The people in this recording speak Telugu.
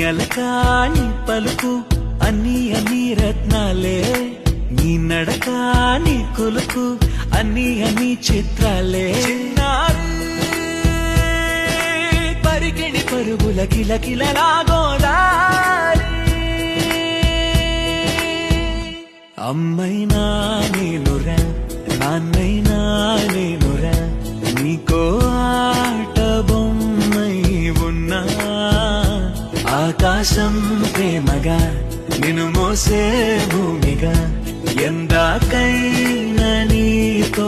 అలకా నీ పలుకు అన్ని రత్నాలే, నీ నడక నీ కొలుకు అన్ని చిత్రాలే. పరికిణి పరుగుల కిలకిలలాగోదారి, అమ్మైనా నేనురా నాన్నైనా నేనురా, నీకో ఆట బొమ్మై ఉన్నా. ఆకాశం ప్రేమగా నిన్ను మోసే భూమిగా, ఎందాకైనా నీతో